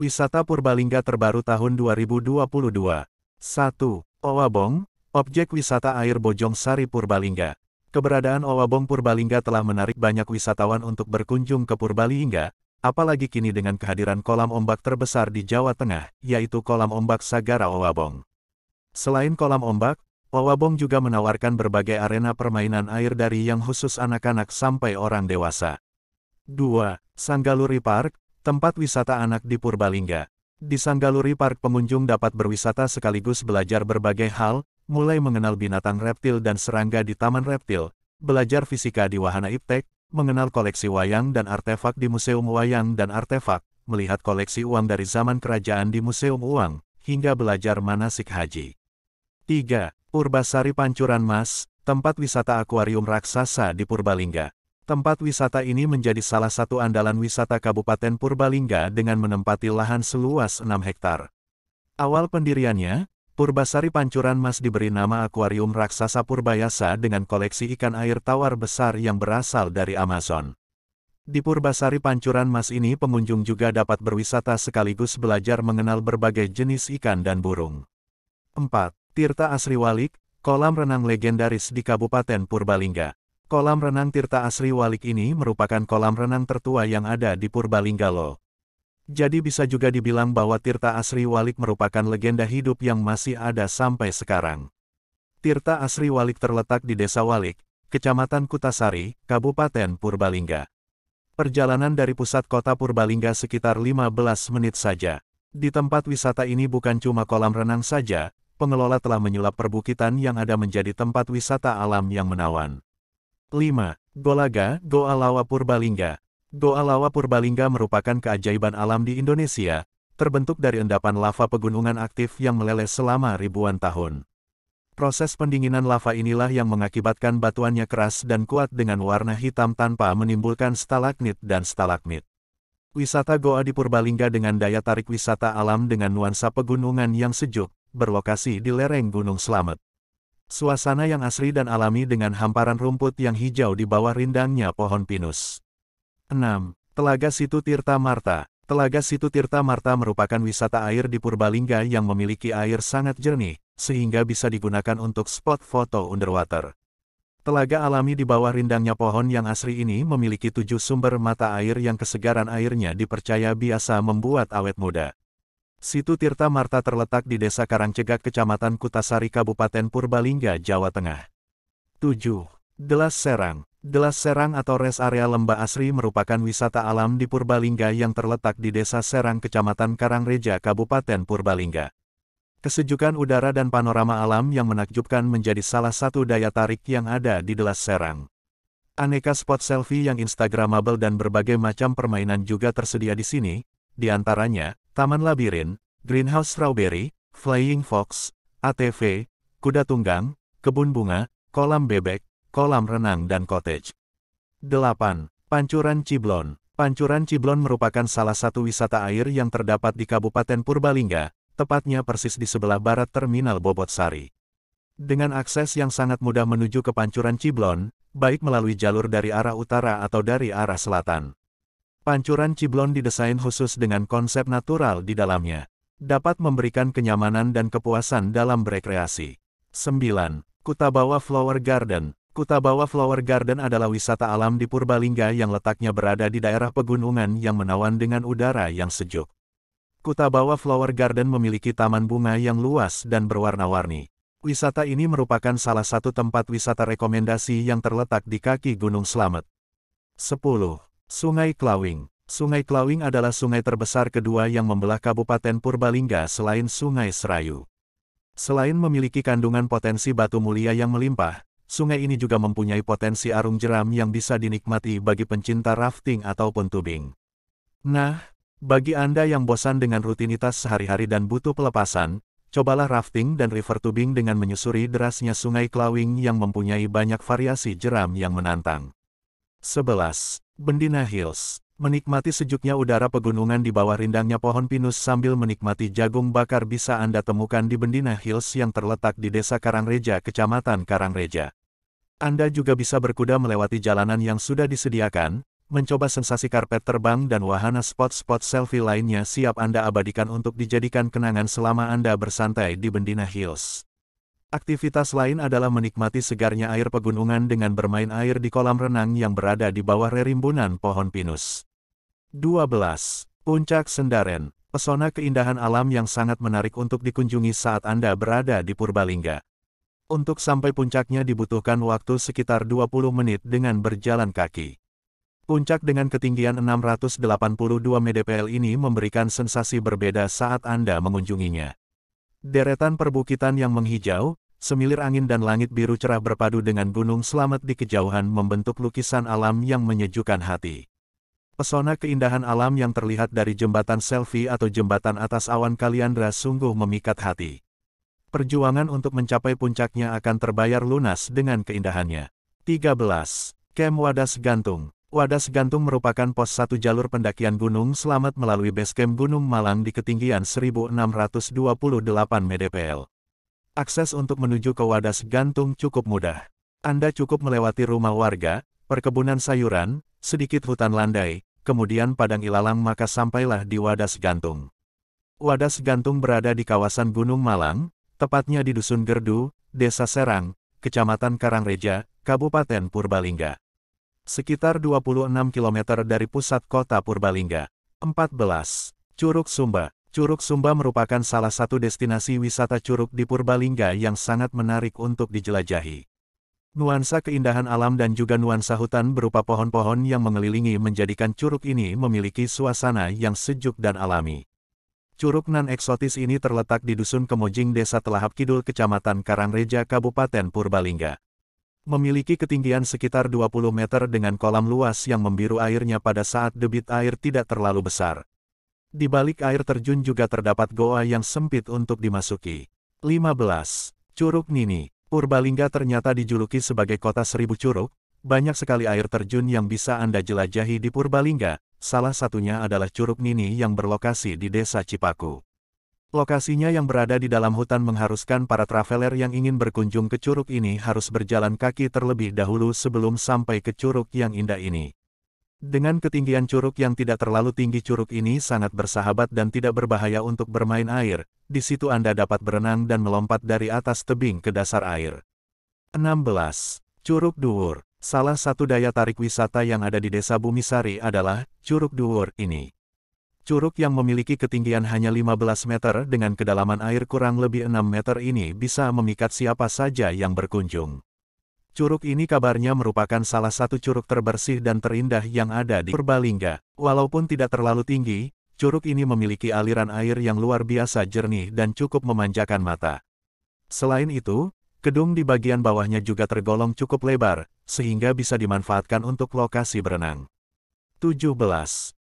Wisata Purbalingga terbaru tahun 2022. 1. Owabong, objek wisata air Bojong Sari Purbalingga. Keberadaan Owabong Purbalingga telah menarik banyak wisatawan untuk berkunjung ke Purbalingga, apalagi kini dengan kehadiran kolam ombak terbesar di Jawa Tengah, yaitu kolam ombak Sagara Owabong. Selain kolam ombak, Owabong juga menawarkan berbagai arena permainan air dari yang khusus anak-anak sampai orang dewasa. 2. Sanggaluri Park, tempat wisata anak di Purbalingga. Di Sanggaluri Park pengunjung dapat berwisata sekaligus belajar berbagai hal, mulai mengenal binatang reptil dan serangga di Taman Reptil, belajar fisika di Wahana Iptek, mengenal koleksi wayang dan artefak di Museum Wayang dan Artefak, melihat koleksi uang dari zaman kerajaan di Museum Uang, hingga belajar manasik haji. 3. Purbasari Pancuran Mas, tempat wisata akuarium raksasa di Purbalingga. Tempat wisata ini menjadi salah satu andalan wisata Kabupaten Purbalingga dengan menempati lahan seluas 6 hektar. Awal pendiriannya, Purbasari Pancuran Mas diberi nama Akuarium Raksasa Purbayasa dengan koleksi ikan air tawar besar yang berasal dari Amazon. Di Purbasari Pancuran Mas ini pengunjung juga dapat berwisata sekaligus belajar mengenal berbagai jenis ikan dan burung. 4. Tirta Asri Walik, kolam renang legendaris di Kabupaten Purbalingga. Kolam renang Tirta Asri Walik ini merupakan kolam renang tertua yang ada di Purbalingga loh. Jadi bisa juga dibilang bahwa Tirta Asri Walik merupakan legenda hidup yang masih ada sampai sekarang. Tirta Asri Walik terletak di Desa Walik, Kecamatan Kutasari, Kabupaten Purbalingga. Perjalanan dari pusat kota Purbalingga sekitar 15 menit saja. Di tempat wisata ini bukan cuma kolam renang saja, pengelola telah menyulap perbukitan yang ada menjadi tempat wisata alam yang menawan. 5. Golaga, Goa Lawa Purbalingga. Goa Lawa Purbalingga merupakan keajaiban alam di Indonesia, terbentuk dari endapan lava pegunungan aktif yang meleleh selama ribuan tahun. Proses pendinginan lava inilah yang mengakibatkan batuannya keras dan kuat dengan warna hitam tanpa menimbulkan stalagmit dan stalagmit. Wisata Goa di Purbalingga dengan daya tarik wisata alam dengan nuansa pegunungan yang sejuk, berlokasi di lereng Gunung Slamet. Suasana yang asri dan alami dengan hamparan rumput yang hijau di bawah rindangnya pohon pinus. 6. Telaga Situ Tirta Marta. Telaga Situ Tirta Marta merupakan wisata air di Purbalingga yang memiliki air sangat jernih, sehingga bisa digunakan untuk spot foto underwater. Telaga alami di bawah rindangnya pohon yang asri ini memiliki 7 sumber mata air yang kesegaran airnya dipercaya biasa membuat awet muda. Situ Tirta Marta terletak di Desa Karangcegak Kecamatan Kutasari Kabupaten Purbalingga, Jawa Tengah. 7. Delas Serang. Delas Serang atau Res Area Lembah Asri merupakan wisata alam di Purbalingga yang terletak di Desa Serang Kecamatan Karangreja Kabupaten Purbalingga. Kesejukan udara dan panorama alam yang menakjubkan menjadi salah satu daya tarik yang ada di Delas Serang. Aneka spot selfie yang instagramable dan berbagai macam permainan juga tersedia di sini, di antaranya Taman Labirin, Greenhouse Strawberry, Flying Fox, ATV, kuda tunggang, kebun bunga, kolam bebek, kolam renang dan cottage. 8. Pancuran Ciblon. Pancuran Ciblon merupakan salah satu wisata air yang terdapat di Kabupaten Purbalingga, tepatnya persis di sebelah barat Terminal Bobotsari. Dengan akses yang sangat mudah menuju ke Pancuran Ciblon, baik melalui jalur dari arah utara atau dari arah selatan. Pancuran Ciblon didesain khusus dengan konsep natural di dalamnya. Dapat memberikan kenyamanan dan kepuasan dalam berekreasi. 9. Kutabawa Flower Garden. Kutabawa Flower Garden adalah wisata alam di Purbalingga yang letaknya berada di daerah pegunungan yang menawan dengan udara yang sejuk. Kutabawa Flower Garden memiliki taman bunga yang luas dan berwarna-warni. Wisata ini merupakan salah satu tempat wisata rekomendasi yang terletak di kaki Gunung Slamet. 10. Sungai Klawing. Sungai Klawing adalah sungai terbesar kedua yang membelah Kabupaten Purbalingga selain Sungai Serayu. Selain memiliki kandungan potensi batu mulia yang melimpah, sungai ini juga mempunyai potensi arung jeram yang bisa dinikmati bagi pencinta rafting ataupun tubing. Nah, bagi Anda yang bosan dengan rutinitas sehari-hari dan butuh pelepasan, cobalah rafting dan river tubing dengan menyusuri derasnya Sungai Klawing yang mempunyai banyak variasi jeram yang menantang. 11. Bendina Hills. Menikmati sejuknya udara pegunungan di bawah rindangnya pohon pinus sambil menikmati jagung bakar bisa Anda temukan di Bendina Hills yang terletak di Desa Karangreja, Kecamatan Karangreja. Anda juga bisa berkuda melewati jalanan yang sudah disediakan, Mencoba sensasi karpet terbang dan wahana spot-spot selfie lainnya siap Anda abadikan untuk dijadikan kenangan selama Anda bersantai di Bendina Hills. Aktivitas lain adalah menikmati segarnya air pegunungan dengan bermain air di kolam renang yang berada di bawah rerimbunan pohon pinus. 12. Puncak Sendaren. Pesona keindahan alam yang sangat menarik untuk dikunjungi saat Anda berada di Purbalingga. Untuk sampai puncaknya dibutuhkan waktu sekitar 20 menit dengan berjalan kaki. Puncak dengan ketinggian 682 mdpl ini memberikan sensasi berbeda saat Anda mengunjunginya. Deretan perbukitan yang menghijau, semilir angin dan langit biru cerah berpadu dengan Gunung Slamet di kejauhan membentuk lukisan alam yang menyejukkan hati. Pesona keindahan alam yang terlihat dari jembatan selfie atau jembatan atas awan Kaliandra sungguh memikat hati. Perjuangan untuk mencapai puncaknya akan terbayar lunas dengan keindahannya. 13. Camp Wadas Gantung. Wadas Gantung merupakan pos 1 jalur pendakian Gunung Slamet melalui basecamp Gunung Malang di ketinggian 1628 mdpl. Akses untuk menuju ke Wadas Gantung cukup mudah. Anda cukup melewati rumah warga, perkebunan sayuran, sedikit hutan landai, kemudian padang ilalang maka sampailah di Wadas Gantung. Wadas Gantung berada di kawasan Gunung Malang, tepatnya di Dusun Gerdu, Desa Serang, Kecamatan Karangreja, Kabupaten Purbalingga. Sekitar 26 km dari pusat kota Purbalingga. 14. Curug Sumba. Curug Sumba merupakan salah satu destinasi wisata curug di Purbalingga yang sangat menarik untuk dijelajahi. Nuansa keindahan alam dan juga nuansa hutan berupa pohon-pohon yang mengelilingi menjadikan curug ini memiliki suasana yang sejuk dan alami. Curug nan eksotis ini terletak di Dusun Kemojing Desa Telahap Kidul Kecamatan Karangreja Kabupaten Purbalingga. Memiliki ketinggian sekitar 20 meter dengan kolam luas yang membiru airnya pada saat debit air tidak terlalu besar. Di balik air terjun juga terdapat goa yang sempit untuk dimasuki. 15. Curug Nini. Purbalingga ternyata dijuluki sebagai kota 1000 curug, banyak sekali air terjun yang bisa Anda jelajahi di Purbalingga, salah satunya adalah Curug Nini yang berlokasi di Desa Cipaku. Lokasinya yang berada di dalam hutan mengharuskan para traveler yang ingin berkunjung ke curug ini harus berjalan kaki terlebih dahulu sebelum sampai ke curug yang indah ini. Dengan ketinggian curug yang tidak terlalu tinggi, curug ini sangat bersahabat dan tidak berbahaya untuk bermain air. Di situ Anda dapat berenang dan melompat dari atas tebing ke dasar air. 16. Curug Duwur. Salah satu daya tarik wisata yang ada di Desa Bumisari adalah Curug Duwur ini. Curug yang memiliki ketinggian hanya 15 meter dengan kedalaman air kurang lebih 6 meter ini bisa memikat siapa saja yang berkunjung. Curug ini kabarnya merupakan salah satu curug terbersih dan terindah yang ada di Purbalingga. Walaupun tidak terlalu tinggi, curug ini memiliki aliran air yang luar biasa jernih dan cukup memanjakan mata. Selain itu, gedung di bagian bawahnya juga tergolong cukup lebar, sehingga bisa dimanfaatkan untuk lokasi berenang. 17.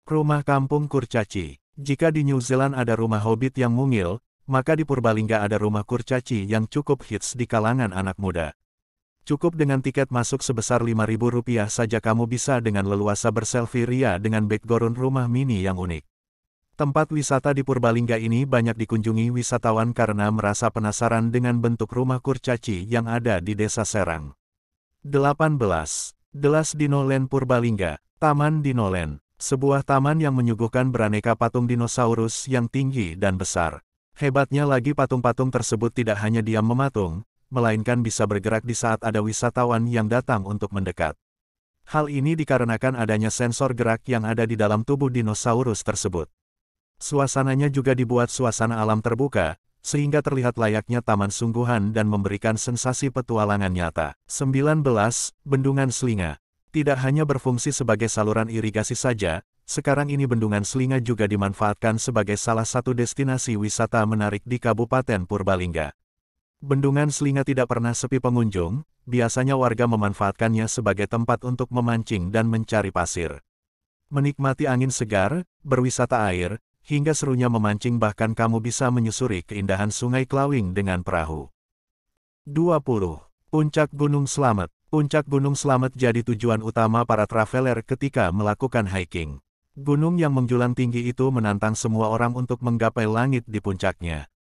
Rumah Kampung Kurcaci. Jika di New Zealand ada rumah hobbit yang mungil, maka di Purbalingga ada rumah kurcaci yang cukup hits di kalangan anak muda. Cukup dengan tiket masuk sebesar Rp5.000 saja kamu bisa dengan leluasa berselfie ria dengan background rumah mini yang unik. Tempat wisata di Purbalingga ini banyak dikunjungi wisatawan karena merasa penasaran dengan bentuk rumah kurcaci yang ada di Desa Serang. 18. Delas Dinoland Purbalingga. Taman Dinoland. Sebuah taman yang menyuguhkan beraneka patung dinosaurus yang tinggi dan besar. Hebatnya lagi patung-patung tersebut tidak hanya diam mematung, melainkan bisa bergerak di saat ada wisatawan yang datang untuk mendekat. Hal ini dikarenakan adanya sensor gerak yang ada di dalam tubuh dinosaurus tersebut. Suasananya juga dibuat suasana alam terbuka, sehingga terlihat layaknya taman sungguhan dan memberikan sensasi petualangan nyata. 19. Bendungan Selinga. Tidak hanya berfungsi sebagai saluran irigasi saja, sekarang ini Bendungan Selinga juga dimanfaatkan sebagai salah satu destinasi wisata menarik di Kabupaten Purbalingga. Bendungan Selinga tidak pernah sepi pengunjung, biasanya warga memanfaatkannya sebagai tempat untuk memancing dan mencari pasir. Menikmati angin segar, berwisata air, hingga serunya memancing bahkan kamu bisa menyusuri keindahan Sungai Klawing dengan perahu. 20. Puncak Gunung Slamet. Puncak Gunung Slamet jadi tujuan utama para traveler ketika melakukan hiking. Gunung yang menjulang tinggi itu menantang semua orang untuk menggapai langit di puncaknya.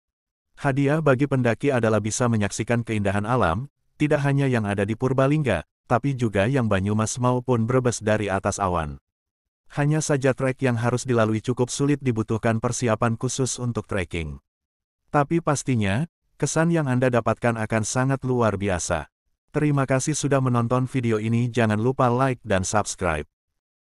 Hadiah bagi pendaki adalah bisa menyaksikan keindahan alam, tidak hanya yang ada di Purbalingga, tapi juga yang Banyumas maupun Brebes dari atas awan. Hanya saja trek yang harus dilalui cukup sulit, dibutuhkan persiapan khusus untuk trekking. Tapi pastinya, kesan yang Anda dapatkan akan sangat luar biasa. Terima kasih sudah menonton video ini, jangan lupa like dan subscribe.